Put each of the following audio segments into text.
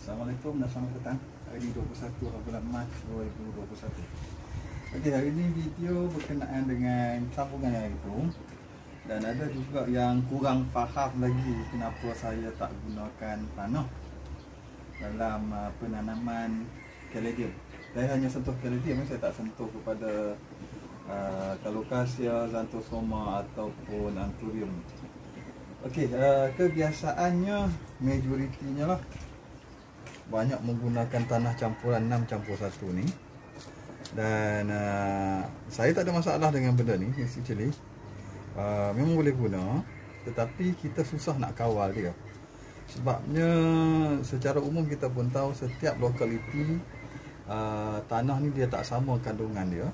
Assalamualaikum dan selamat petang. Hari ini 21 bulan Mac 2021. Okey, hari ini video berkenaan dengan sambungan yang itu. Dan ada juga yang kurang faham lagi kenapa saya tak gunakan tanah dalam penanaman caladium. Saya hanya sentuh caladium, saya tak sentuh kepada Calocasia, Xanthosoma ataupun Anthurium. Okey, kebiasaannya majoritinya lah banyak menggunakan tanah campuran 6:1 ni. Dan saya tak ada masalah dengan benda ni actually. Memang boleh guna, tetapi kita susah nak kawal dia. Sebabnya secara umum kita pun tahu setiap lokaliti tanah ni dia tak sama kandungan dia.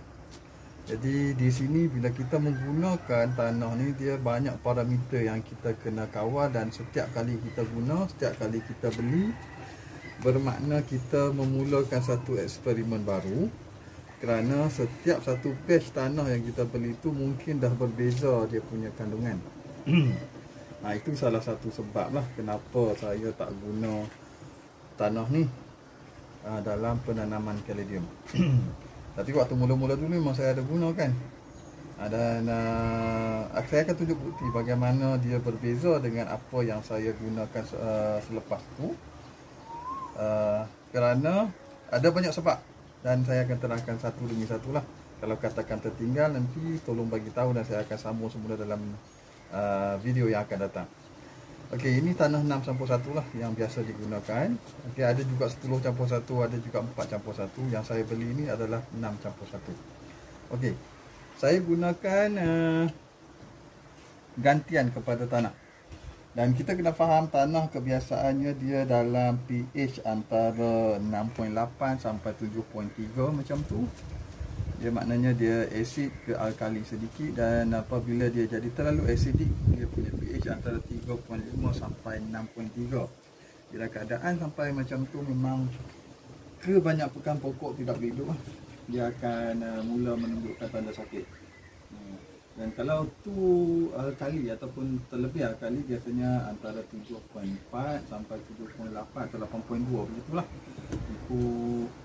Jadi di sini bila kita menggunakan tanah ni, dia banyak parameter yang kita kena kawal. Dan setiap kali kita guna, setiap kali kita beli, bermakna kita memulakan satu eksperimen baru. Kerana setiap satu batch tanah yang kita beli itu mungkin dah berbeza dia punya kandungan. Itu salah satu sebab lah kenapa saya tak guna tanah ni dalam penanaman caladium. Tapi waktu mula-mula dulu memang saya ada guna kan. Dan saya akan tunjuk bukti bagaimana dia berbeza dengan apa yang saya gunakan selepas tu. Kerana ada banyak sebab dan saya akan terangkan satu demi satu lah. Kalau katakan tertinggal, nanti tolong bagi tahu dan saya akan sambung semula dalam video yang akan datang. Okey, ini tanah 6:1 lah yang biasa digunakan. Okey, ada juga 10:1, ada juga 4:1. Yang saya beli ini adalah 6:1. Okey, saya gunakan gantian kepada tanah. Dan kita kena faham tanah kebiasaannya dia dalam pH antara 6.8 sampai 7.3 macam tu. Dia maknanya dia asid ke alkali sedikit. Dan apabila dia jadi terlalu acidic, dia punya pH antara 3.5 sampai 6.3. Bila keadaan sampai macam tu, memang kebanyakan pokok tidak boleh hidup lah. Dia akan mula menunjukkan tanda sakit. Dan kalau tu alkali ataupun terlebih alkali, biasanya antara 7.4 sampai 7.8 atau 8.2 begitulah. Itu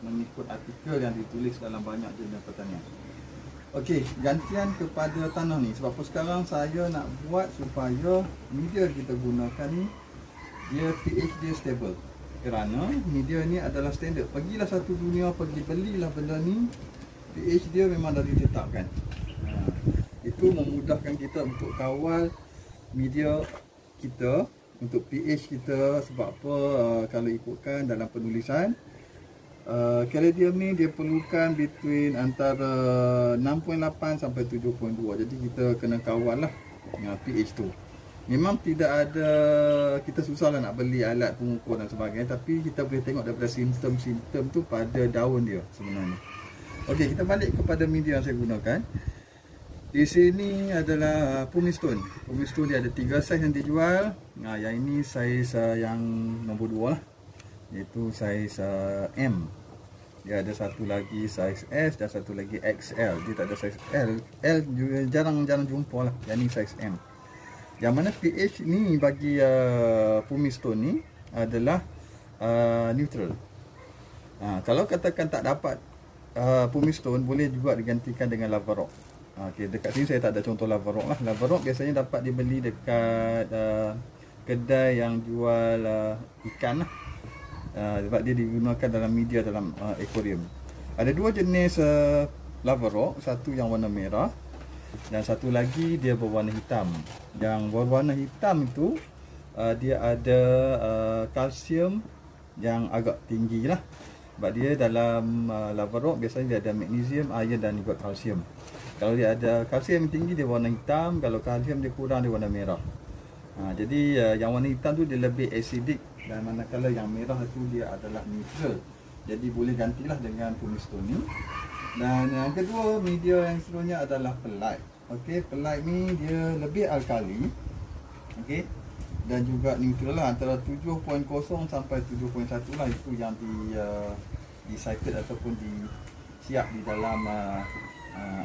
mengikut artikel yang ditulis dalam banyak jurnal pertanian. Okey, gantian kepada tanah ni. Sebab sekarang saya nak buat supaya media kita gunakan ni dia pH dia stable. Kerana media ni adalah standard. Pergilah satu dunia, pergi belilah benda ni, pH dia memang dah ditetapkan. Itu memudahkan kita untuk kawal media kita, untuk pH kita. Sebab apa? Kalau ikutkan dalam penulisan, caladium ni dia perlukan between antara 6.8 sampai 7.2. Jadi kita kena kawal lah pH tu. Memang tidak ada, kita susah lah nak beli alat pengukur dan sebagainya, tapi kita boleh tengok daripada simptom-simptom tu pada daun dia sebenarnya. Okey, kita balik kepada media yang saya gunakan. Di sini adalah pumice stone. Pumice stone dia ada 3 saiz yang dijual. Yang ini saiz yang nombor 2 lah, iaitu saiz M. Dia ada satu lagi saiz S dan satu lagi XL. Dia tak ada saiz L. L jarang jumpa lah. Yang ni saiz M. Yang mana pH ni bagi pumice stone ni adalah neutral. Kalau katakan tak dapat pumice stone, boleh juga digantikan dengan lava rock. Okey, dekat sini saya tak ada contoh lava rock lah. Lava rock biasanya dapat dibeli dekat kedai yang jual ikan lah. Sebab dia digunakan dalam media dalam aquarium. Ada dua jenis lava rock, satu yang warna merah dan satu lagi dia berwarna hitam. Yang berwarna hitam itu dia ada kalsium yang agak tinggi lah. Sebab dia dalam lava rock biasanya dia ada magnesium, iron dan juga kalsium. Kalau dia ada kalsium yang tinggi, dia warna hitam. Kalau kalsium dia kurang, dia warna merah. Jadi yang warna hitam tu dia lebih acidic, dan manakala yang merah tu dia adalah neutral. Jadi boleh gantilah dengan pumice stone ni. Dan yang kedua, media yang seterusnya adalah perlite. Okey, perlite ni dia lebih alkali. Okey, dan juga neutral lah, antara 7.0 sampai 7.1 lah. Itu yang di-cited ataupun disiap di dalam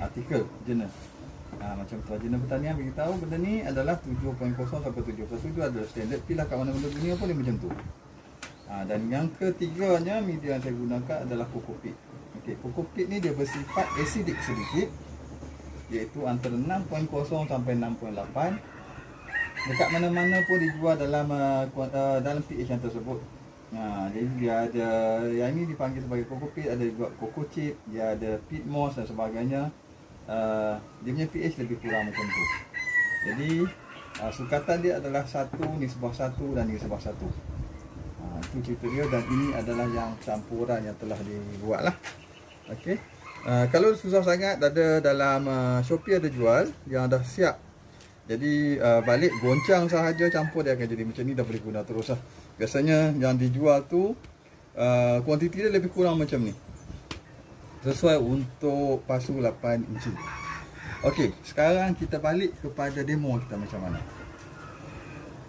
artikel jurnal. Macam tu, jurnal pertanian beritahu benda ni adalah 7.0 sampai 7.1 itu adalah standard. Pilih kat mana-mana dunia pun dia macam tu. Dan yang ketiganya media yang saya gunakan adalah kokopit. Okey, kokopit ni dia bersifat acidic sedikit, iaitu antara 6.0 sampai 6.8. Dekat mana-mana pun dijual dalam pH yang tersebut. Jadi dia ada, yang ini dipanggil sebagai kokopit, ada juga coco chip, dia ada peat moss dan sebagainya. Dia punya pH lebih kurang macam tu. Jadi sukatan dia adalah 1:1 dan 1:1. Itu cerita dia, dan ini adalah yang campuran yang telah dibuat lah. Okey. Kalau susah sangat, ada dalam Shopee ada jual yang dah siap. Jadi balik goncang sahaja campur, dia akan jadi macam ni, dah boleh guna terus lah. Biasanya yang dijual tu kuantiti dia lebih kurang macam ni, sesuai untuk pasu 8 inci. Okey, sekarang kita balik kepada demo kita macam mana.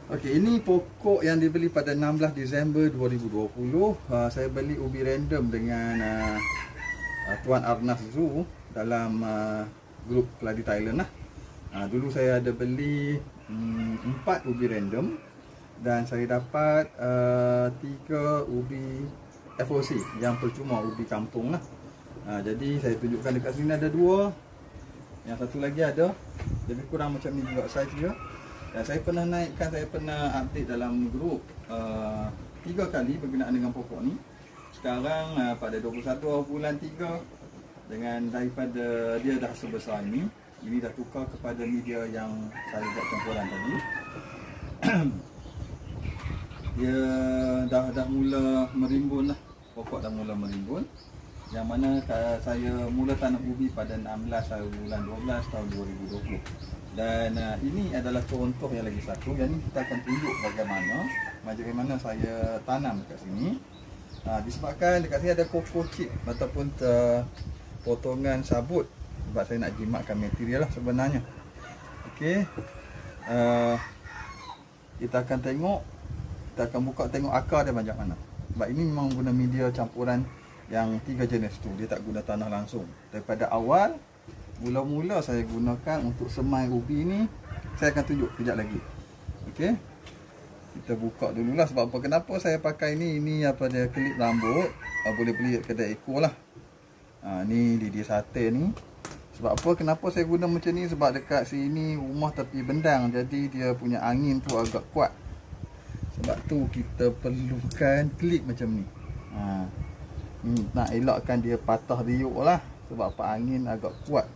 Okey, ini pokok yang dibeli pada 16 Disember 2020. Saya beli ubi random dengan Tuan Arnas Zoo dalam grup Keladi Thailand lah. Dulu saya ada beli 4 ubi random dan saya dapat 3 ubi FOC yang percuma, ubi kampung lah. Jadi saya tunjukkan dekat sini ada 2. Yang satu lagi ada, lebih kurang macam ni juga saiz dia. Dan saya pernah naikkan, saya pernah update dalam grup 3 kali berkenaan dengan pokok ni. Sekarang pada 21 bulan 3, dengan daripada dia dah sebesar ini dah tukar kepada media yang saya buat campuran tadi. Dia dah mula merimbun lah, pokok dah mula merimbun. Yang mana saya mula tanam ubi pada 16 bulan 12 tahun 2020. Dan ini adalah contoh yang lagi satu. Yang ni kita akan tunjuk bagaimana saya tanam dekat sini. Disebabkan dekat sini ada coco chip ataupun potongan sabut, sebab saya nak jimatkan material lah sebenarnya. Okey, kita akan tengok, kita akan buka tengok akar dia macam mana. Sebab ini memang guna media campuran yang 3 jenis tu, dia tak guna tanah langsung. Daripada awal, mula-mula saya gunakan untuk semai ubi ni, saya akan tunjuk kejap lagi. Okey, kita buka dululah. Sebab apa, kenapa saya pakai ni apa dia, klip rambut. Boleh beli kat kedai ekor lah. Ni lidi sate ni. Sebab apa, kenapa saya guna macam ni, sebab dekat sini rumah tepi bendang, jadi dia punya angin tu agak kuat. Sebab tu kita perlukan klip macam ni. Nak elakkan dia patah riuk lah, sebab apa, angin agak kuat,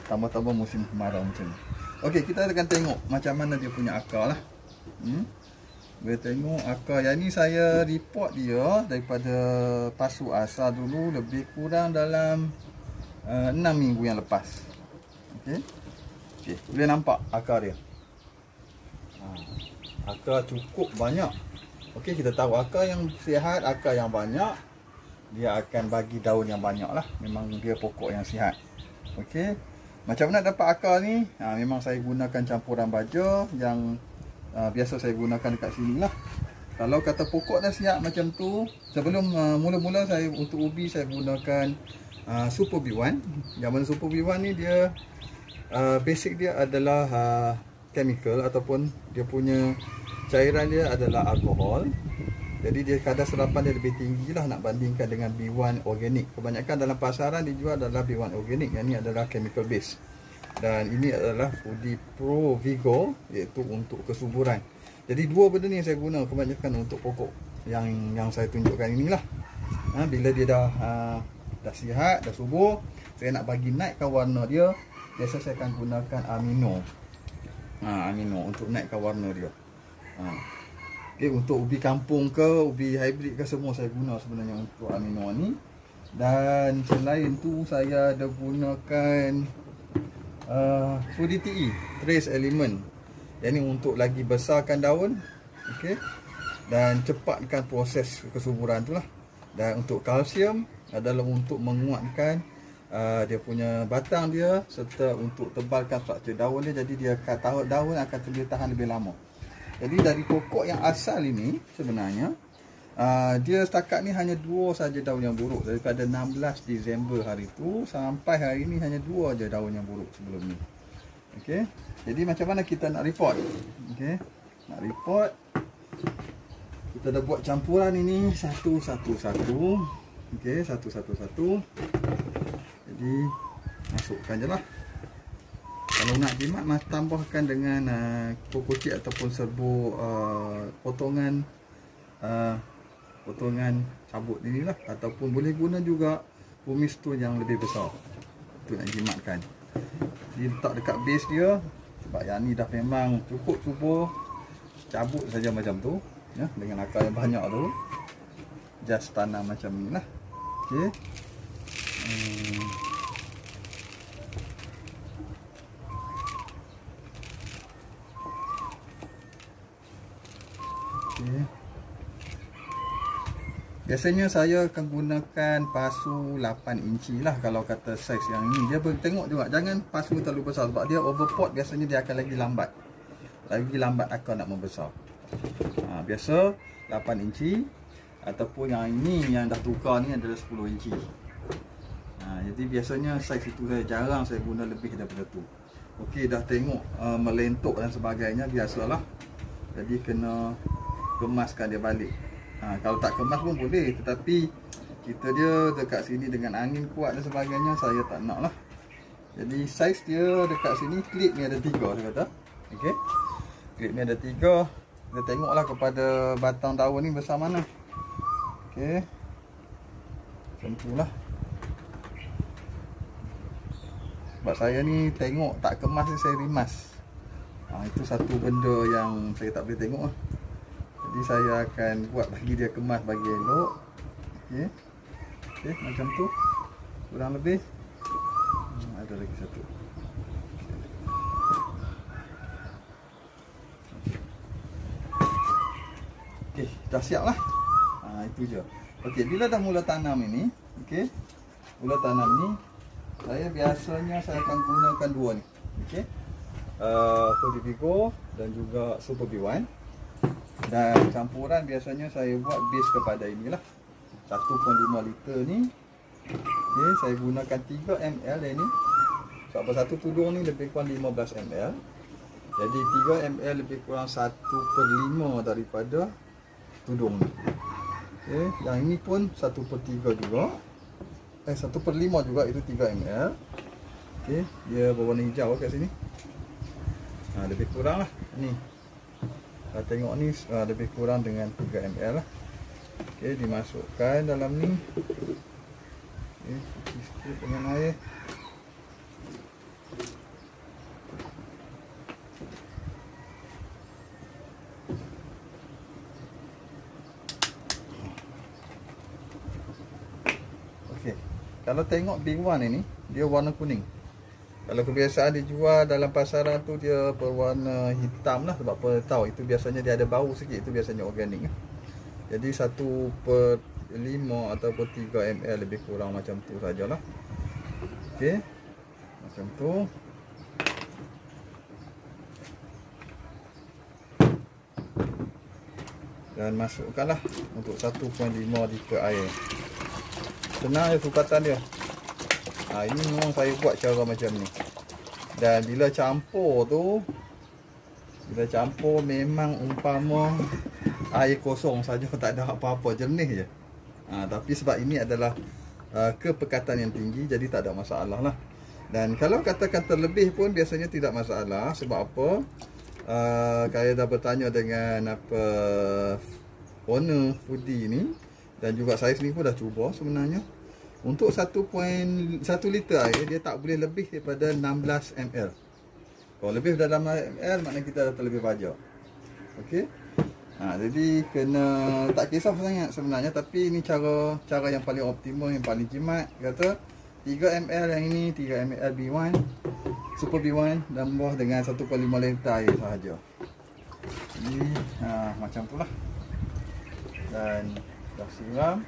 tambah-tambah musim kemarau macam ni. Okey, kita akan tengok macam mana dia punya akar lah. Boleh tengok akar yang ni, saya report dia daripada pasu asal dulu, lebih kurang dalam 6 minggu yang lepas. Okey, boleh nampak akar dia. Akar cukup banyak. Okey, kita tahu akar yang sihat, akar yang banyak, dia akan bagi daun yang banyak lah. Memang dia pokok yang sihat. Okey, macam mana dapat akar ni? Memang saya gunakan campuran baja yang biasa saya gunakan dekat sini lah. Kalau kata pokok dah siap macam tu, sebelum mula-mula saya untuk ubi, saya gunakan Super B1. Yang mana Super B1 ni dia basic dia adalah chemical, ataupun dia punya cairan dia adalah alkohol. Jadi dia kadar serapan dia lebih tinggi lah nak bandingkan dengan B1 organic. Kebanyakan dalam pasaran dijual adalah B1 organic, yang ni adalah chemical base. Dan ini adalah Foodie Pro Vigo, iaitu untuk kesuburan. Jadi 2 benda ni yang saya guna kebanyakan untuk pokok yang saya tunjukkan inilah. Bila dia dah sihat, dah subur, saya nak bagi naikkan warna dia, biasa saya akan gunakan amino. Amino untuk naikkan warna dia. Untuk ubi kampung ke ubi hybrid ke, semua saya guna sebenarnya untuk amino ni. Dan selain tu saya ada gunakan Foodie TE Trace Element. Yang ni untuk lagi besarkan daun, okey, dan cepatkan proses kesuburan tu lah. Dan untuk kalsium adalah untuk menguatkan dia punya batang dia, serta untuk tebalkan struktur daun dia, jadi dia daun akan boleh tahan lebih lama. Jadi dari pokok yang asal ini sebenarnya dia setakat ni hanya 2 saja daun yang buruk. Daripada 16 Disember hari tu sampai hari ni hanya 2 je daun yang buruk sebelum ni. Okey, jadi macam mana kita nak report? Okey, nak report, Kita dah buat campuran ini satu. Okey, satu. Jadi masukkan je lah. Kalau nak jimat, tambahkan dengan kokocik ataupun serbuk potongan sabut ini lah, ataupun boleh guna juga kumis tu yang lebih besar untuk nak jimatkan. Dia letak dekat base dia, sebab yang ni dah memang cukup cabut saja macam tu ya, dengan akar yang banyak tu, just tanam macam ni lah. Okey. Biasanya saya akan gunakan pasu 8 inci lah kalau kata saiz yang ni. Dia tengok juga, jangan pasu terlalu besar sebab dia overpot, biasanya dia akan lagi lambat akar nak membesar. Biasa 8 inci, ataupun yang ini yang dah tukar ni adalah 10 inci. Jadi biasanya saiz itu jarang saya guna lebih daripada tu. Okey, dah tengok melentok dan sebagainya, biasalah. Jadi kena kemaskan dia balik. Kalau tak kemas pun boleh, tetapi kita dia dekat sini dengan angin kuat dan sebagainya, saya tak nak lah. Jadi saiz dia dekat sini, klip ni ada 3 saya kata. Okey, klip ni ada 3. Kita tengoklah kepada batang daun ni besar mana. Okey, macam tu lah. Sebab saya ni tengok tak kemas ni saya rimas. Itu satu benda yang saya tak boleh tengok lah. Jadi saya akan buat bagi dia kemas bagi elok. Okey, macam tu kurang lebih. Ada lagi satu. Okey, dah siap lah. Itu je. Okey, bila dah mula tanam ini, okey, mula tanam ni, saya akan gunakan 2 ni. Okey, Fortivigo dan juga Super B1. Dan campuran biasanya saya buat base kepada inilah 1.5 liter ni. Okey, saya gunakan 3 ml ini. Sebab satu tudung ni lebih kurang 15 ml. Jadi 3 ml lebih kurang 1/5 daripada tudung ni. Okey, yang ini pun 1/3 juga. 1/5 juga, itu 3 ml. Okey, dia berwarna hijau kat sini. Lebih kurang lah ni. Tengok ni lebih kurang dengan 3 ml lah. Okey, dimasukkan dalam ni. Okey, sikit dengan air. Okey, kalau tengok B1 ini, dia warna kuning. Kalau kebiasaan dijual dalam pasaran tu dia berwarna hitam lah, sebab apa tahu, itu biasanya dia ada bau sikit, itu biasanya organik. Jadi 1/5 ataupun 3 ml lebih kurang macam tu sajalah. Okey, macam tu. Dan masukkanlah untuk 1.5 liter air. Senang je sukatan dia. Ini memang saya buat cara macam ni. Dan bila campur memang umpama air kosong saja, tak ada apa-apa, jernih je. Tapi sebab ini adalah kepekatan yang tinggi, jadi tak ada masalah lah. Dan kalau katakan terlebih pun biasanya tidak masalah. Sebab apa? Saya dah bertanya dengan owner foodie ni, dan juga saya sendiri pun dah cuba sebenarnya. Untuk 1 liter air, dia tak boleh lebih daripada 16 ml. Kalau lebih daripada 16 ml, maknanya kita dah terlebih banyak. Okey. Jadi kena, tak kisah sangat sebenarnya, tapi ini cara yang paling optimal, yang paling jimat. Kata 3 ml yang ini, 3 ml B1, Super B1, tambah dengan 1/5 liter air sahaja. Jadi macam tu lah. Dan dah siram,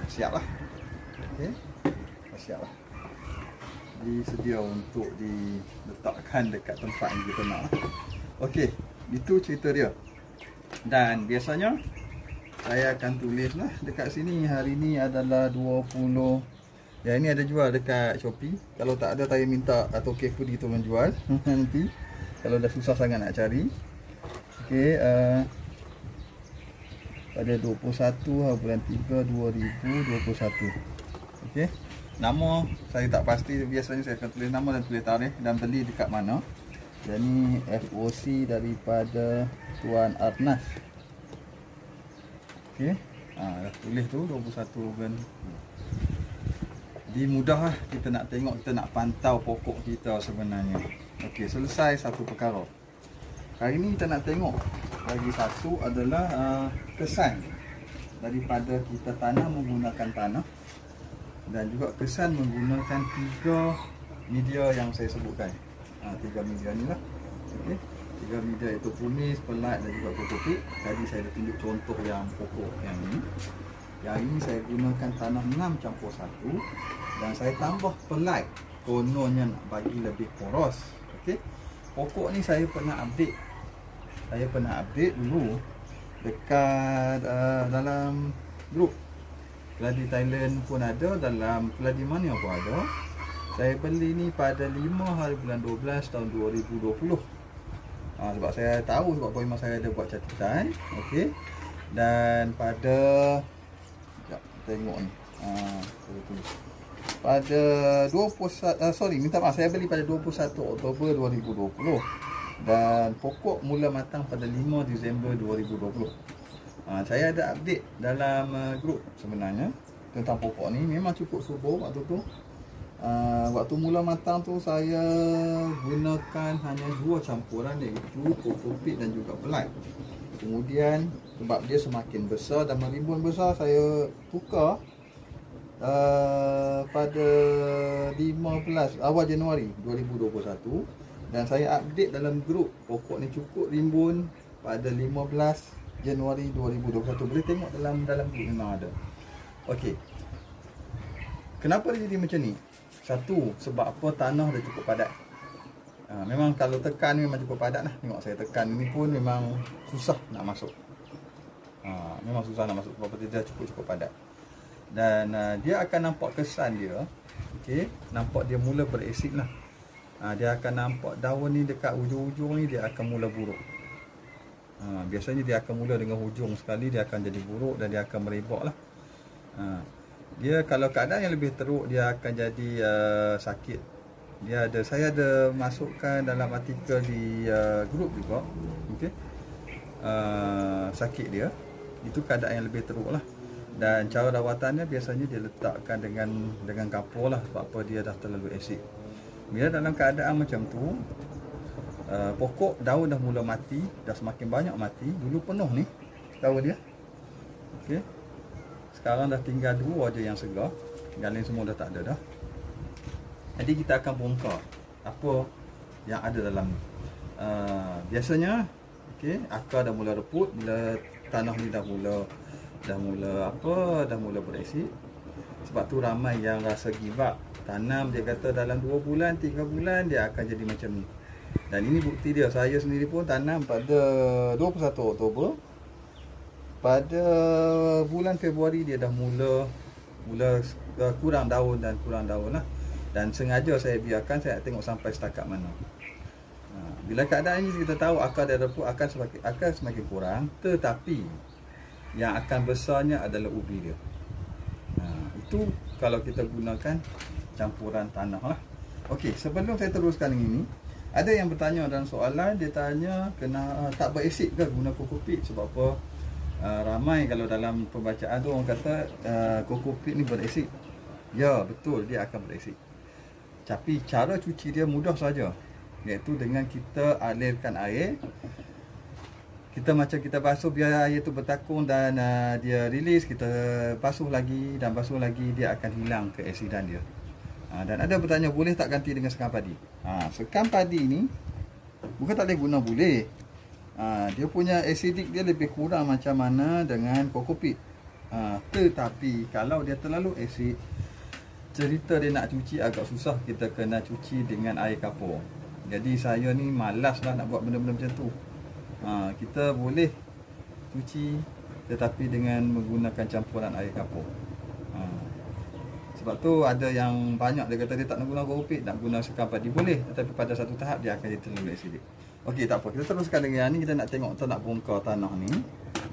siap lah. Okey, siap lah. Jadi sedia untuk diletakkan dekat tempat yang kita nak. Okey, itu cerita dia. Dan biasanya saya akan tulis lah dekat sini, hari ni adalah 20. Ya, ini ada jual dekat Shopee. Kalau tak ada, saya minta atau Foodie itu menjual nanti kalau dah susah sangat nak cari. Okey, pada 21 bulan 3 2021. Okey. Nama saya tak pasti, biasanya saya akan tulis nama dan tulis tarikh dan beli dekat mana. Dan ni FOC daripada Tuan Arnas. Okey. Dah tulis tu 21 bulan. Jadi mudah lah kita nak tengok, kita nak pantau pokok kita sebenarnya. Okey, selesai satu perkara. Hari ni kita nak tengok lagi satu adalah kesan daripada kita tanam menggunakan tanah, dan juga kesan menggunakan 3 media yang saya sebutkan. 3 media ni lah. Okey. 3 media iaitu punis, pelat dan juga kokopit. Tadi saya dah tunjuk contoh yang pokok yang ini. Yang ini saya gunakan tanah 6 campur 1 dan saya tambah pelat kononnya nak bagi lebih poros. Okey. Pokok ni saya pernah update. Saya pernah update dulu dekat dalam grup Keladi Thailand pun ada, dalam Keladi Mania pun ada. Saya beli ni pada 5 hari bulan 12 tahun 2020. Sebab saya tahu, sebab memang saya ada buat catatan. Okey. Dan pada tengok ni. Pada 21 minta maaf, saya beli pada 21 Oktober 2020 dan pokok mula matang pada 5 Disember 2020. Saya ada update dalam grup sebenarnya tentang pokok ni. Memang cukup subur waktu tu. Waktu mula matang tu saya gunakan hanya 2 campuran, iaitu kokopit dan juga pelat. Kemudian sebab dia semakin besar dan merimbun besar, saya tukar pada 15 awal Januari 2021 dan saya update dalam grup pokok ni cukup rimbun pada 15 Januari 2021. Boleh tengok dalam grup memang ada. Okey. Kenapa dia jadi macam ni? Satu, sebab apa, tanah dah cukup padat. Memang kalau tekan memang cukup padat lah. Tengok saya tekan ni pun memang susah nak masuk. Memang susah nak masuk sebab dia cukup padat. Dan dia akan nampak kesan dia. Okey, nampak dia mula berasid lah. Dia akan nampak daun ni dekat hujung-hujung ni dia akan mula buruk. Biasanya dia akan mula dengan hujung sekali, dia akan jadi buruk dan dia akan merebak lah. Dia kalau keadaan yang lebih teruk, dia akan jadi sakit. Saya ada masukkan dalam artikel di grup juga. Okey. Sakit dia itu keadaan yang lebih teruk lah. Dan cara rawatannya biasanya dia letakkan dengan kapur lah, sebab apa, dia dah terlalu asid. Bila dalam keadaan macam tu, pokok daun dah mula mati, dah semakin banyak mati. Dulu penuh ni daun dia. Okey. Sekarang dah tinggal 2 aja yang segar. Yang lain semua dah tak ada dah. Jadi kita akan bongkar apa yang ada dalam ni. Biasanya okey, akar dah mula reput, bila tanah ni dah mula berasid. Sebab tu ramai yang rasa give up. Tanam, dia kata dalam 2 bulan, 3 bulan dia akan jadi macam ni. Dan ini bukti dia. Saya sendiri pun tanam pada 21 Oktober. Pada bulan Februari dia dah mula kurang daun lah. Dan sengaja saya biarkan, saya tengok sampai setakat mana. Bila keadaan ini kita tahu akar dia reput, akan semakin kurang. Tetapi yang akan besarnya adalah ubi dia. Itu kalau kita gunakan campuran tanah lah. Okey, sebelum saya teruskan ini, ada yang bertanya dalam soalan, dia tanya kena tak berasid ke guna kokopit? Sebab apa? Ramai kalau dalam pembacaan tu orang kata kokopit ni berasid. Ya, betul, dia akan berasid. Tapi cara cuci dia mudah saja, iaitu dengan kita alirkan air. Kita basuh biar air tu bertakung dan dia release, kita basuh lagi dan basuh lagi, dia akan hilang keasidan dia. Dan ada bertanya, boleh tak ganti dengan sekam padi? Sekam padi ni bukan tak boleh guna, boleh. Dia punya acidic dia lebih kurang macam mana dengan kokopit. Tetapi kalau dia terlalu asid, cerita dia nak cuci agak susah. Kita kena cuci dengan air kapur. Jadi saya ni malas lah nak buat benda-benda macam tu. Kita boleh cuci tetapi dengan menggunakan campuran air kapur. Sebab tu ada yang banyak dia kata dia tak nak guna kokopit, nak guna sekam padi, boleh, tetapi pada satu tahap dia akan jadi terlalu acidic. Okey, tak apa, kita teruskan dengan yang ni. Kita nak tengok, kita nak bongkar tanah ni.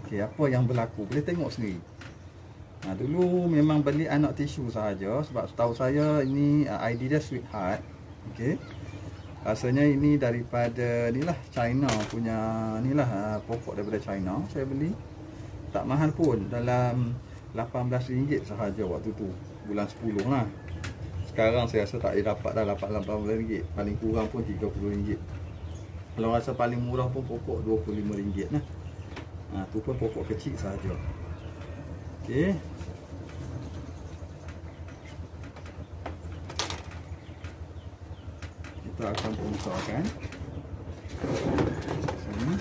Okey. Okey, apa yang berlaku boleh tengok sendiri. Dulu memang beli anak tisu sahaja sebab setahu saya ini ID dia Sweetheart. Okey. Rasanya ini daripada inilah China punya inilah pokok daripada China. Saya beli tak mahal pun, dalam RM18 sahaja waktu tu, bulan 10 lah. Sekarang saya rasa tak dapat dah, dapat RM18, paling kurang pun RM30. Kalau rasa paling murah pun pokok RM25 lah. Tu pun pokok kecil sahaja. Okey. Kita akan bongkarkan sini.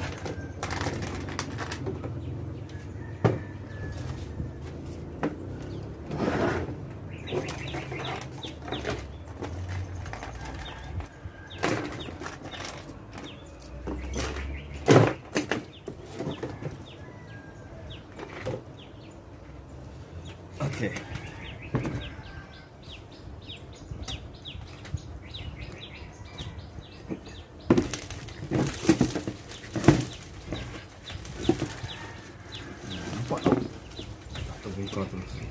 Okey.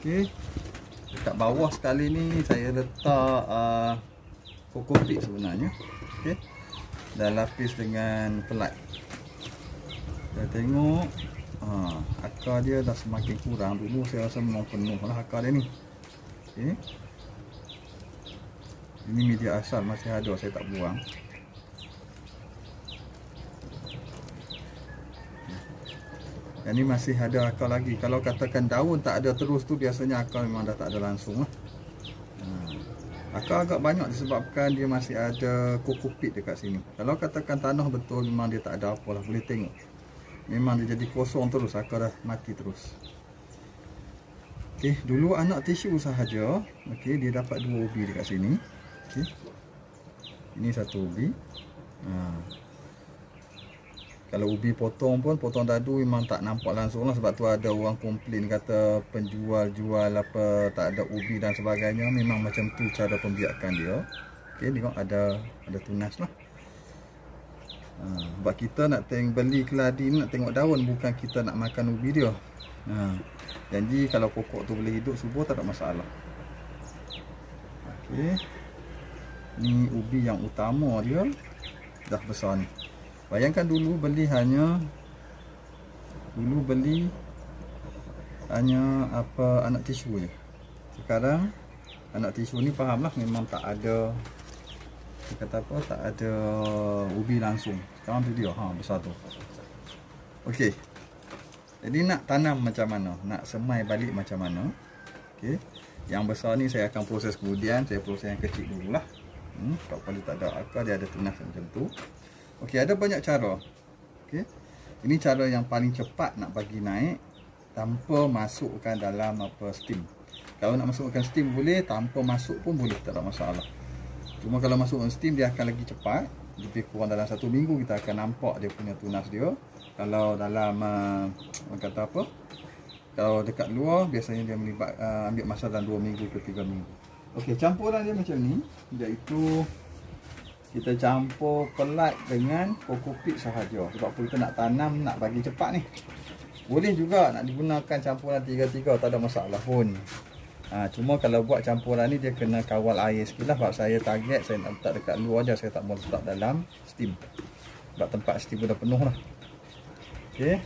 Okey. Dekat bawah sekali ni saya letak kokopik sebenarnya. Okey. Dan lapis dengan pelat. Kita tengok akar dia dah semakin kurang. Dulu saya rasa memang penuh lah akar dia ni. Okey. Ini media asal masih ada, saya tak buang. Yang ni masih ada akar lagi. Kalau katakan daun tak ada terus tu, biasanya akar memang dah tak ada langsung lah. Akar agak banyak disebabkan dia masih ada kokopit dekat sini. Kalau katakan tanah betul, memang dia tak ada apa lah. Boleh tengok, memang dia jadi kosong terus, akar dah mati terus. Okey, dulu anak tisu sahaja. Okey, dia dapat 2 ubi dekat sini. Okey, ini 1 ubi. Kalau ubi potong pun, potong dadu memang tak nampak langsung lah. Sebab tu ada orang komplain kata penjual jual apa tak ada ubi dan sebagainya. Memang macam tu cara pembiakan dia. Okey, tengok ada tunas lah. Sebab kita nak beli keladi ni, nak tengok daun, bukan kita nak makan ubi dia. Janji kalau pokok tu boleh hidup subur, tak ada masalah. Okey, ni ubi yang utama dia dah besar ni. Bayangkan dulu beli hanya anak tisu je. Sekarang anak tisu ni fahamlah memang tak ada, kata apa, tak ada ubi langsung. Sekarang tu dia besar tu. Okey. Jadi nak tanam macam mana? Nak semai balik macam mana? Okey. Yang besar ni saya akan proses kemudian. Saya proses yang kecil dululah. Kalau tak ada akar, dia ada tunas macam tu. Okey, ada banyak cara. Okey. Ini cara yang paling cepat nak bagi naik tanpa masukkan dalam steam. Kalau nak masukkan steam boleh, tanpa masuk pun boleh, tak ada masalah. Cuma kalau masukkan steam dia akan lagi cepat. Lebih kurang dalam 1 minggu kita akan nampak dia punya tunas dia. Kalau dalam kata apa? Kalau dekat luar biasanya dia ambil masa dalam 2 minggu ke 3 minggu. Okey, campuran dia macam ni, iaitu kita campur pelat dengan kokopit sahaja. Sebab kita nak tanam, nak bagi cepat ni. Boleh juga nak digunakan campuran 3-3, tak ada masalah pun. Cuma kalau buat campuran ni dia kena kawal air sikit lah. Sebab saya target saya nak letak dekat luar je, saya tak mau letak dalam steam. Sebab tempat steam dah penuh lah. Okey.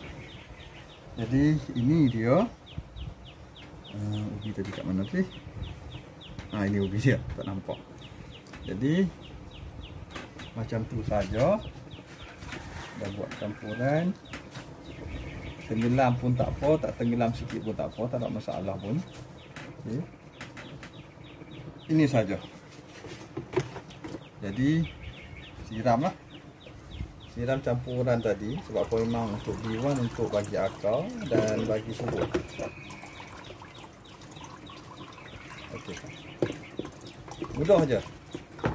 Jadi ini dia. Ubi tadi kat mana sih? Ini ubi dia, tak nampak. Jadi macam tu saja. Dah buat campuran. Tenggelam pun tak apa, tak tenggelam sikit pun tak apa, tak ada masalah pun. Okay. Ini saja. Jadi siramlah. Siram campuran tadi sebab apa, memang untuk B1, untuk bagi akar dan bagi subur. Okey. Mudah aja.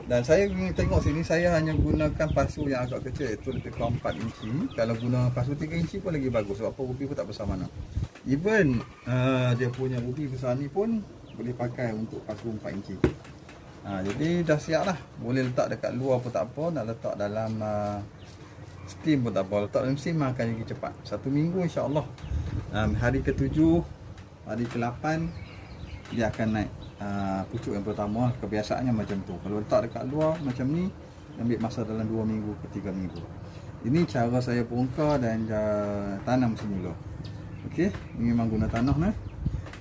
Dan saya tengok sini, saya hanya gunakan pasu yang agak kecil, itu lebih kurang 4 inci. Kalau guna pasu 3 inci pun lagi bagus, sebab apa, ubi pun tak besar mana. Even dia punya ubi besar ni pun boleh pakai untuk pasu 4 inci. Jadi dah siap lah. Boleh letak dekat luar pun tak apa, nak letak dalam steam pun tak apa. Letak dalam steam akan lagi cepat. 1 minggu insya Allah Hari ke-7, hari ke-8 dia akan naik pucuk yang pertama. Kebiasaannya macam tu. Kalau letak dekat luar macam ni, ambil masa dalam 2 minggu ke 3 minggu. Ini cara saya bongkar dan tanam semula. Okey, ini memang guna tanah nah,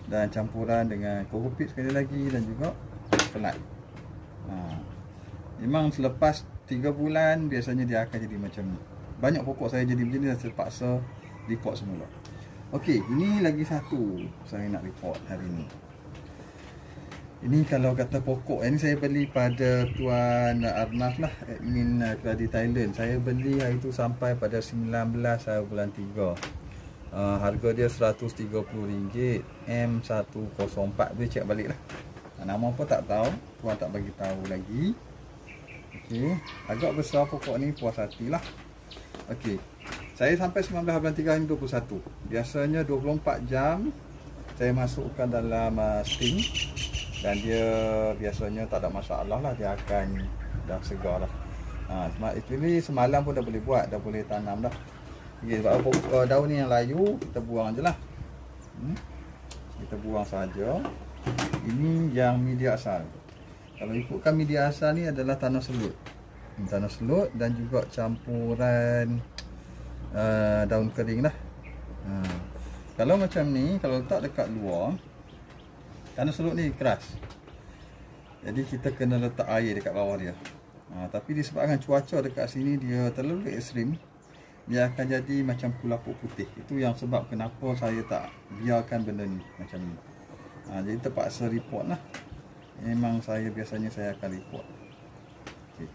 dan campuran dengan kokopit sekali lagi dan juga pelat. Memang selepas 3 bulan biasanya dia akan jadi macam ni. Banyak pokok saya jadi macam ni dan terpaksa report semula. Okey, ini lagi satu saya nak report hari ni. Ini kalau kata pokok, ini saya beli pada Tuan Arnaf lah, admin Keladi Thailand. Saya beli hari tu sampai pada 19 hari bulan 3. Harga dia RM130, M104. Boleh cek balik lah. Nama apa tak tahu, Tuan tak bagi tahu lagi. Okey, agak besar pokok ni, puas hati lah. Okey, saya sampai 19 bulan 3 hari 21. Biasanya 24 jam saya masukkan dalam steam. Dan dia biasanya tak ada masalah lah, dia akan dah segar lah. Itu ni semalam pun dah boleh buat, dah boleh tanam dah. Okay, sebab daun ni yang layu, kita buang je lah. Kita buang saja. Ini yang media asal. Kalau ikutkan media asal ni adalah tanah selut. Tanah selut dan juga campuran daun kering lah. Kalau macam ni, kalau letak dekat luar, tanah selut ni keras. Jadi kita kena letak air dekat bawah dia. Tapi disebabkan cuaca dekat sini dia terlalu ekstrim, dia akan jadi macam kulapuk putih. Itu yang sebab kenapa saya tak biarkan benda ni macam ni. Jadi terpaksa report lah. Memang biasanya saya akan report. Okay.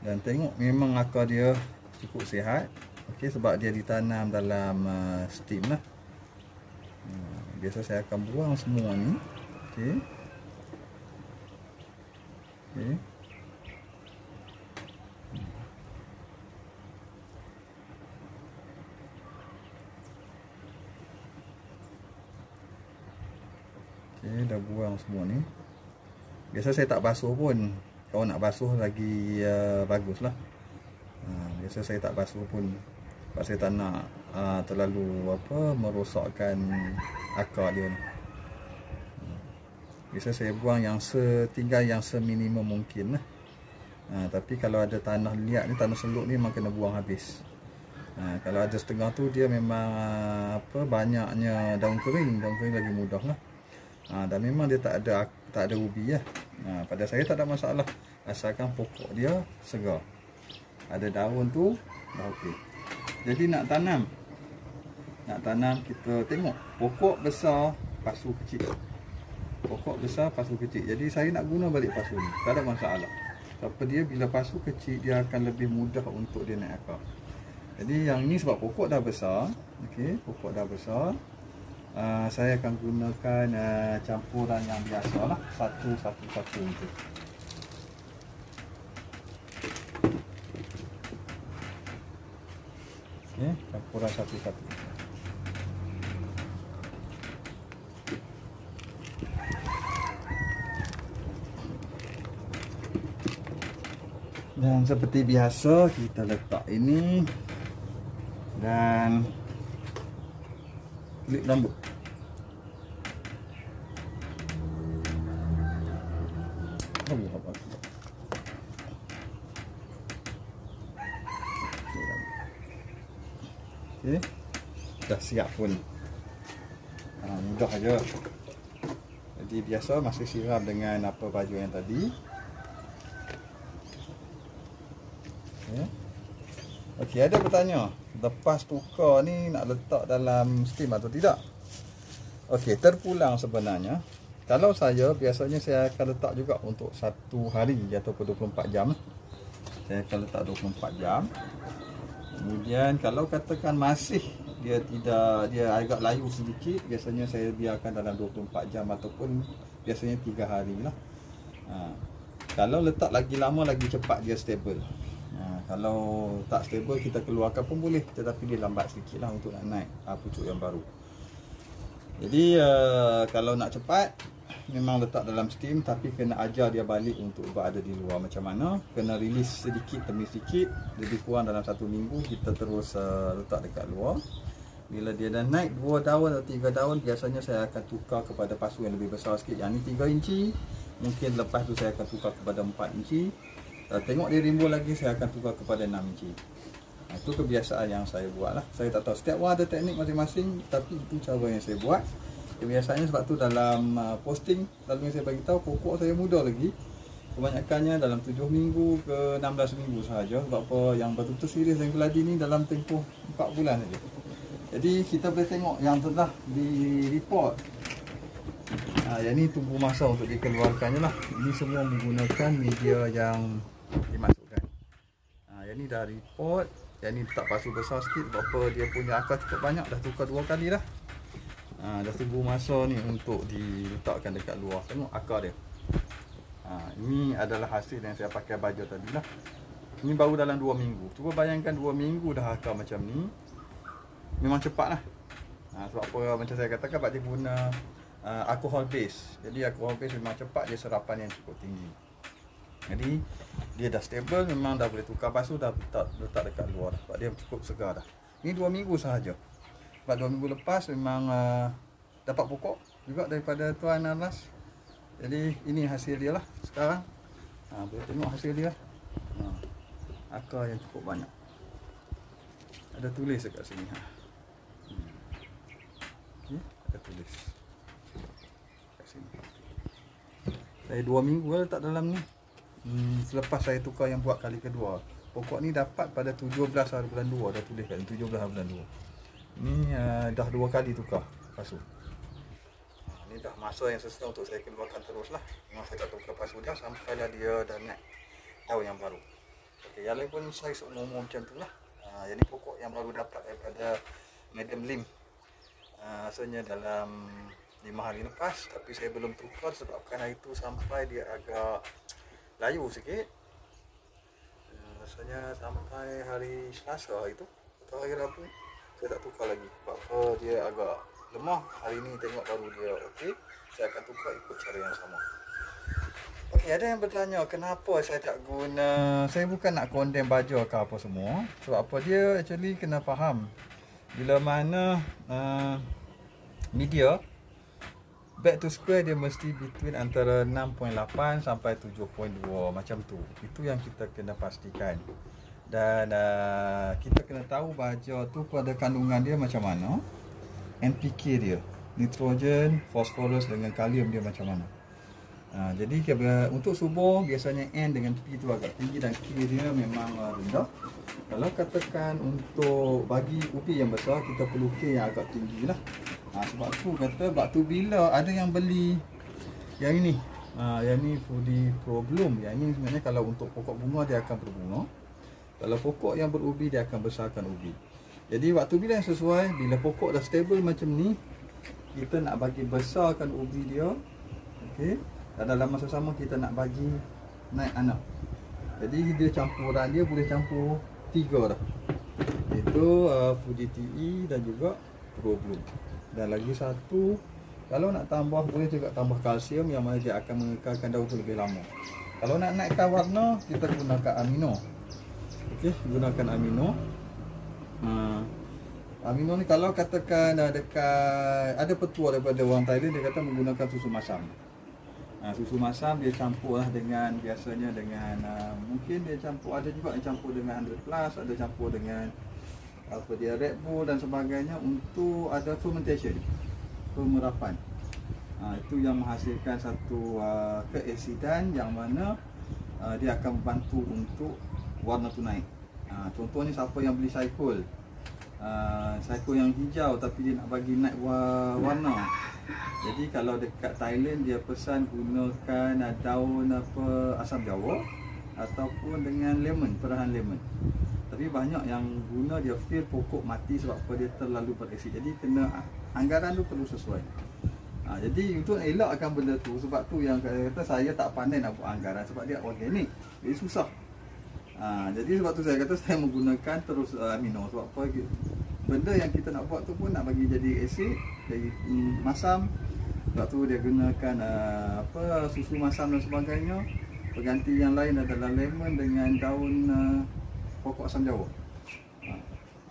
Dan tengok memang akar dia cukup sihat. Okay, sebab dia ditanam dalam steam lah. Biasa saya akan buang semua ni. Okey. Okey. Okey, dah buang semua ni. Biasa saya tak basuh pun. Kalau nak basuh lagi baguslah. Biasa saya tak basuh pun. Sebab saya tak nak terlalu merosakkan akar dia ni. Biasa saya buang yang tinggal yang seminimum mungkin lah. Tapi kalau ada tanah liat ni, tanah selut ni memang kena buang habis. Kalau ada setengah tu dia memang banyaknya daun kering lagi mudah lah. Dan memang dia tak ada ubi lah. Pada saya tak ada masalah, asalkan pokok dia segar, ada daun tu dah okey. Jadi nak tanam kita tengok pokok besar, pasu kecil. Pokok besar, pasu kecil. Jadi saya nak guna balik pasu ni, tak ada masalah. Sebab dia bila pasu kecil dia akan lebih mudah untuk dia naik akar. Jadi yang ni sebab pokok dah besar, okey, pokok dah besar. Saya akan gunakan campuran yang biasa lah, satu untuk. Okey, campuran satu-satu. Dan seperti biasa kita letak ini dan klip rambut. Okey, dah siap pun. Mudah aja. Jadi biasa masih siram dengan baju yang tadi. Okey, ada bertanya, lepas tukar ni nak letak dalam steam atau tidak? Okey, terpulang sebenarnya. Kalau saya, biasanya saya akan letak juga untuk 1 hari ataupun 24 jam. Saya akan letak 24 jam. Kemudian kalau katakan masih dia agak layu sedikit, biasanya saya biarkan dalam 24 jam ataupun biasanya 3 hari lah. Kalau letak lagi lama, lagi cepat dia stable. Kalau tak stable kita keluarkan pun boleh, tetapi dia lambat sedikit lah untuk nak naik pucuk yang baru. Jadi kalau nak cepat, memang letak dalam steam, tapi kena ajar dia balik untuk berada di luar macam mana. Kena release sedikit demi sedikit, lebih kurang dalam 1 minggu kita terus letak dekat luar. Bila dia dah naik 2 daun atau 3 daun, biasanya saya akan tukar kepada pasu yang lebih besar sikit. Yang ni 3 inci, mungkin lepas tu saya akan tukar kepada 4 inci. Tengok dia rimbun lagi, saya akan tukar kepada 6 inci. Itu kebiasaan yang saya buat lah. Saya tak tahu, setiap orang ada teknik masing-masing, tapi itu cara yang saya buat. Kebiasaannya sebab tu dalam posting selalu saya bagi tahu pokok saya muda lagi. Kebanyakannya dalam 7 minggu ke 16 minggu sahaja. Sebab apa, yang betul-betul serius yang geladi ni dalam tempoh 4 bulan saja. Jadi kita boleh tengok yang telah di report. Yang ni tunggu masa untuk dikeluarkannya lah. Ini semua menggunakan media yang dimasukkan. Yang ni dah report. Yang ni letak pasu besar sikit. Sebab apa, dia punya akar cukup banyak. Dah tukar 2 kali dah. Dah tunggu masa ni untuk diletakkan dekat luar. Tengok akar dia. Ini adalah hasil yang saya pakai baju tadi lah. Ini baru dalam 2 minggu. Cuba bayangkan 2 minggu dah akar macam ni. Memang cepat lah. Sebab apa, macam saya katakan, sebab dia guna alcohol base. Jadi alcohol base memang cepat, dia serapan yang cukup tinggi. Jadi dia dah stable, memang dah boleh tukar pasu, dah letak dekat luar dah. Sebab dia cukup segar dah. Ini 2 minggu sahaja. Sebab 2 minggu lepas memang dapat pokok juga daripada Tuan Anas. Jadi ini hasil dia lah sekarang. Boleh tengok hasil dia. Akar yang cukup banyak. Ada tulis dekat sini. Okay, ada tulis kat sini. Saya 2 minggu letak dalam ni. Selepas saya tukar yang buat kali kedua. Pokok ni dapat pada 17 hari bulan 2. Dah tulis kat ni 17 hari bulan 2. Ni dah 2 kali tukar pasu. Ni dah masa yang sesuai untuk saya keluarkan terus lah. Memang saya tak tukar pasu dah sampailah dia dah naik daun yang baru. Okay, yang lain pun saya umum macam tu lah. Yang ni pokok yang baru dapat daripada medium limb. Asalnya dalam 5 hari lepas, tapi saya belum tukar sebabkan hari tu sampai dia agak layu sikit. Rasanya sampai hari Selasa hari tu atau hari Rabu saya tak tukar lagi. Sebab dia agak lemah. Hari ni tengok baru dia okey. Saya akan tukar ikut cara yang sama. Okey, ada yang bertanya kenapa saya tak guna. Saya bukan nak condemn baju ke apa semua. Sebab apa, dia actually kena faham bila mana media back to square dia mesti between antara 6.8 sampai 7.2 macam tu. Itu yang kita kena pastikan. Dan kita kena tahu baja tu pada kandungan dia macam mana. NPK dia, nitrogen, fosforus dengan kalium dia macam mana. Jadi untuk subur biasanya N dengan P tu agak tinggi dan K dia memang rendah. Kalau katakan untuk bagi ubi yang besar, kita perlu K yang agak tinggi lah. Sebab tu kata waktu bila ada yang beli yang ini, yang ni Foodie Pro Bloom. Yang ini sebenarnya kalau untuk pokok bunga dia akan berbunga. Kalau pokok yang berubi dia akan besarkan ubi. Jadi waktu bila yang sesuai, bila pokok dah stable macam ni, kita nak bagi besarkan ubi dia. Okey. Dan dalam masa sama kita nak bagi naik anak. Jadi dia campuran dia boleh campur 3 dah. Itu Foodie TE dan juga Pro Bloom. Dan lagi satu, kalau nak tambah boleh juga tambah kalsium yang mana dia akan mengekalkan daun tu lebih lama. Kalau nak naikkan warna, kita gunakan amino. Okey, gunakan amino. Amino ni kalau katakan dekat ada petua daripada orang Thailand, dia kata menggunakan susu masam. Susu masam dia campur lah dengan biasanya dengan mungkin dia campur, ada juga yang campur dengan 100 plus, ada campur dengan apa dia Red Bull dan sebagainya untuk ada fermentation, pemerapan. Itu yang menghasilkan satu keasidan yang mana dia akan membantu untuk warna tu naik. Contohnya siapa yang beli Saikul, Saikul yang hijau tapi dia nak bagi naik warna. Jadi kalau dekat Thailand dia pesan gunakan daun asam jawa ataupun dengan lemon, perahan lemon. Tapi banyak yang guna dia feel pokok mati sebab apa, dia terlalu berasid. Jadi kena anggaran tu perlu sesuai. Jadi untuk elakkan benda tu, sebab tu yang kata saya tak pandai nak buat anggaran sebab dia organik. Jadi susah. Jadi sebab tu saya kata saya menggunakan terus amino. Sebab apa, benda yang kita nak buat tu pun nak bagi jadi asid, jadi masam. Sebab tu dia gunakan susu masam dan sebagainya. Pengganti yang lain adalah lemon dengan daun pokok asam jawa.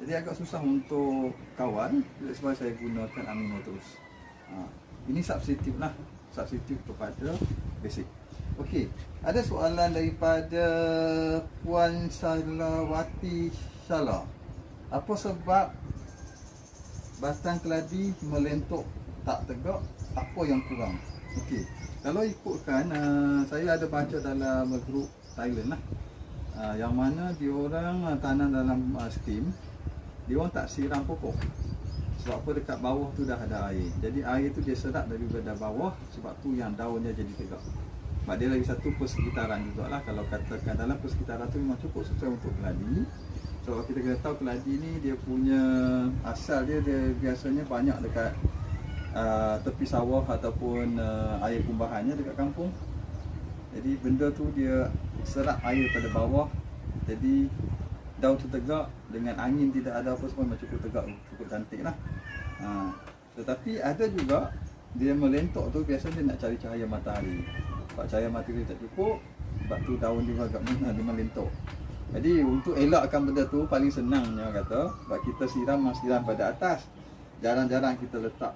Jadi agak susah untuk kawal, sebab saya gunakan amino terus. Ini substitute lah, substitute kepada basic. Okey, ada soalan daripada Puan Salawati Syala. Apa sebab batang keladi melentok tak tegak? Apa yang kurang? Okey, kalau ikutkan saya ada baca dalam grup Thailand lah, yang mana diorang tanam dalam steam, diorang tak siram pokok. Sebab apa? Dekat bawah tu dah ada air. Jadi air tu dia serap daripada bawah, sebab tu yang daunnya jadi tegak. Sebab dia lagi satu persekitaran jugalah. Kalau katakan dalam persekitaran tu memang cukup sesuai untuk keladi. So kita kena tahu keladi ni dia punya asal dia biasanya banyak dekat tepi sawah ataupun air kumbahannya dekat kampung. Jadi benda tu dia serap air pada bawah. Jadi daun tu tegak, dengan angin tidak ada apa semua, cukup tegak, cukup cantik lah. Tetapi ada juga dia melentok tu biasanya dia nak cari cahaya matahari. Sebab cahaya matahari tak cukup, sebab tu daun dia agak dia melentok. Jadi untuk elakkan benda tu paling senangnya kata, sebab kita siram pada atas. Jarang-jarang kita letak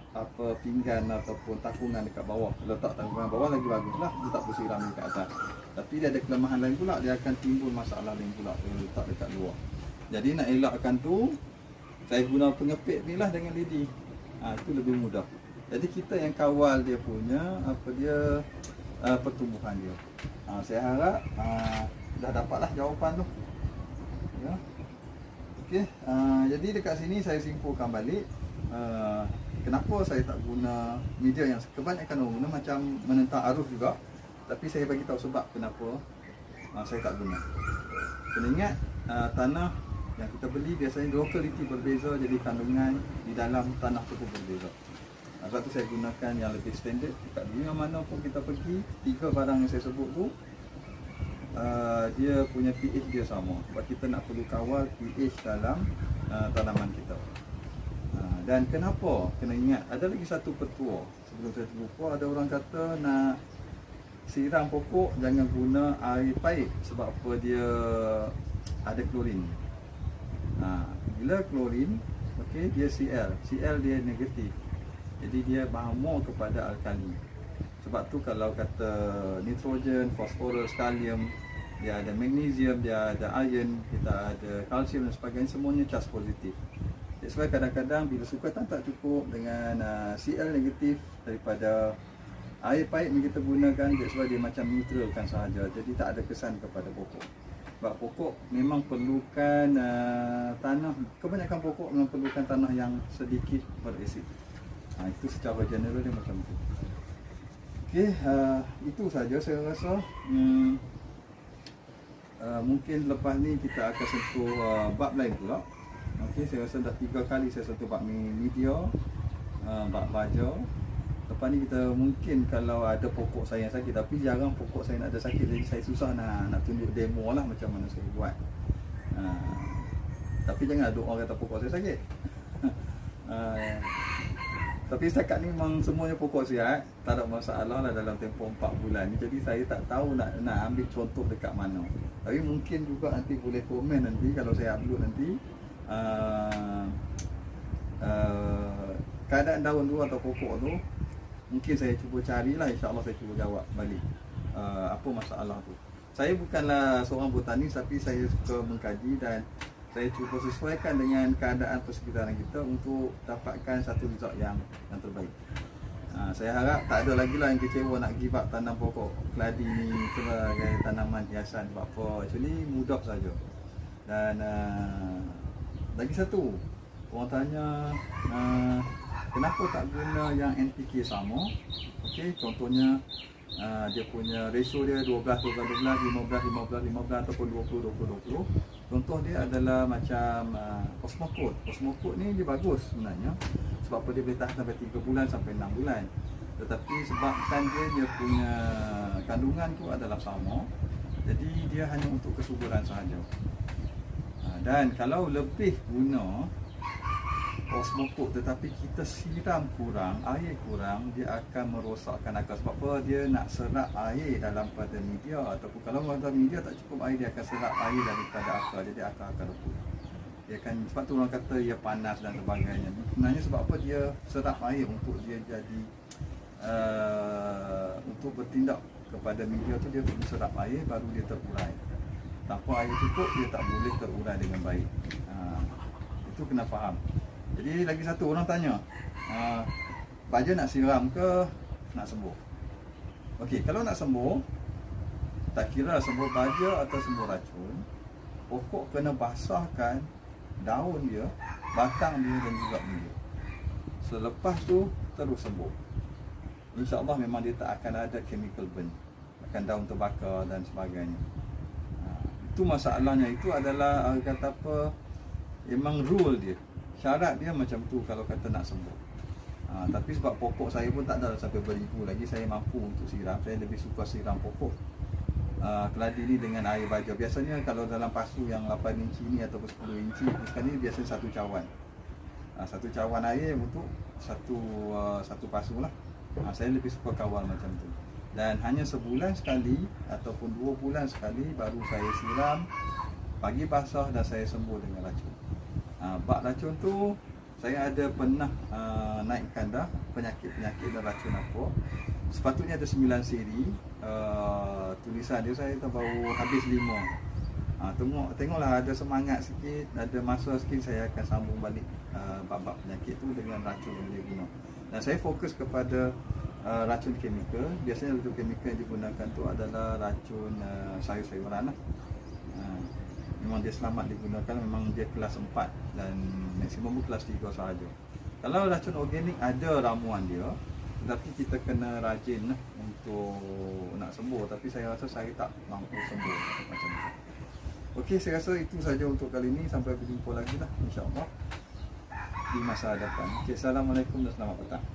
pinggan ataupun takungan dekat bawah. Letak takungan bawah lagi bagus lah, dia tak perlu siram dekat atas. Tapi dia ada kelemahan lain pula, dia akan timbul masalah lain pula kalau letak dekat luar. Jadi nak elakkan tu, saya guna pengepit ni lah dengan lidi. Itu lebih mudah. Jadi kita yang kawal dia punya pertumbuhan dia. Saya harap dah dapatlah jawapan tu. Ya. Okey, jadi dekat sini saya simpulkan balik. Kenapa saya tak guna media yang kebanyakan orang guna, macam menentang arus juga. Tapi saya bagi tahu sebab kenapa saya tak guna. Kena ingat tanah yang kita beli biasanya locality berbeza, jadi kandungan di dalam tanah tu pun berbeza. Sebab tu saya gunakan yang lebih standard. Dekat dunia mana pun kita pergi, 3 barang yang saya sebut tu dia punya pH dia sama. Sebab kita nak perlu kawal pH dalam tanaman kita. Dan kenapa? Kena ingat, ada lagi satu petua. Sebelum saya terlupa, ada orang kata nak siram pokok jangan guna air paip. Sebab apa? Dia ada klorin. Bila klorin, okay, dia Cl dia negatif. Jadi dia more kepada alkali. Sebab tu kalau kata nitrogen, fosforus, kalium, dia ada magnesium, dia ada iron, kita ada kalsium dan sebagainya, semuanya charge positif. That's why kadang-kadang bila sukatan tak cukup dengan Cl negatif daripada air paip yang kita gunakan, that's why dia macam neutralkan sahaja. Jadi tak ada kesan kepada pokok. Sebab pokok memang perlukan tanah, kebanyakan pokok memang perlukan tanah yang sedikit berasid. Itu secara general dia macam tu. Okey, itu saja saya rasa. Mungkin lepas ni kita akan sentuh bab lain pula. Okey, saya rasa dah 3 kali saya sentuh bab media, bab baja. Lepas ni kita mungkin kalau ada pokok saya yang sakit, tapi jarang pokok saya nak ada sakit, jadi saya susah nak tunjuk demo lah macam mana saya buat. Tapi jangan ada orang kata pokok saya sakit. Tapi setakat ni memang semuanya pokok sihat, tak ada masalah lah dalam tempoh 4 bulan ni. Jadi saya tak tahu nak ambil contoh dekat mana. Tapi mungkin juga nanti boleh komen nanti kalau saya upload nanti keadaan daun tu atau pokok tu. Mungkin saya cuba carilah, insya-Allah saya cuba jawab balik apa masalah tu. Saya bukanlah seorang botani, tapi saya suka mengkaji dan saya cuba sesuaikan dengan keadaan persekitaran kita untuk dapatkan satu result yang terbaik. Saya harap tak ada lagi lah yang kecewa nak give up tanam pokok keladi ni sebagai tanaman hiasan. Sebab apa? Actually mudah saja. Dan lagi satu, orang tanya kenapa tak guna yang NPK sama? Okey, contohnya dia punya ratio dia 12, 12, 12, 15, 15, 15 ataupun 20, 20, 20. Contoh dia adalah macam Osmocote. Osmocote ni dia bagus sebenarnya. Sebab apa? Dia boleh tahan sampai 3 bulan sampai 6 bulan. Tetapi sebabkan dia punya kandungan tu adalah sama, jadi dia hanya untuk kesuburan sahaja. Dan kalau lebih guna semokok, tetapi kita siram kurang, air kurang, dia akan merosakkan akar. Sebab apa? Dia nak serap air dalam pada media, ataupun kalau pada media tak cukup air, dia akan serap air daripada akar, jadi akar akan reput. Dia kan, sebab tu orang kata ia panas dan sebagainya. Sebenarnya sebab apa? Dia serap air untuk dia jadi untuk bertindak kepada media tu, dia perlu serap air baru dia terurai. Tanpa air cukup, dia tak boleh terurai dengan baik. Itu kena faham. Jadi lagi satu, orang tanya, baja nak siram ke nak sembuh? Okey, kalau nak sembuh, tak kira sembuh baja atau sembuh racun, pokok kena basahkan daun dia, batang dia dan juga media. Selepas tu terus sembuh. InsyaAllah memang dia tak akan ada chemical burn, akan daun terbakar dan sebagainya. Itu masalahnya. Itu adalah kata apa, memang rule dia, syarat dia macam tu kalau kata nak sembuh. Tapi sebab pokok saya pun tak ada sampai beribu lagi, saya mampu untuk siram. Saya lebih suka siram pokok keladi ni dengan air baja. Biasanya kalau dalam pasu yang 8 inci ni ataupun 10 inci, sekarang ni biasanya satu cawan. Satu cawan air untuk satu pasu lah. Saya lebih suka kawal macam tu. Dan hanya sebulan sekali ataupun 2 bulan sekali baru saya siram, pagi basah dan saya sembuh dengan racun. Bak racun tu saya ada pernah naikkan dah penyakit-penyakit dan racun apa. Sepatutnya ada 9 siri. Tulisan dia saya tu baru habis 5. Tengoklah ada semangat sikit, ada masa sikit, saya akan sambung balik bab-bab penyakit tu dengan racun yang dia guna. Dan saya fokus kepada racun kimia. Biasanya racun kimia yang digunakan tu adalah racun sayur-sayuran lah. Memang dia selamat digunakan, memang dia kelas 4 dan maksimum kelas 3 sahaja. Kalau racun organik ada ramuan dia, tetapi kita kena rajin lah untuk nak sembuh. Tapi saya rasa saya tak mampu sembuh macam tu. Okey, saya rasa itu saja untuk kali ini. Sampai berjumpa lagi lah, insyaAllah di masa hadapan. Okay, Assalamualaikum dan selamat petang.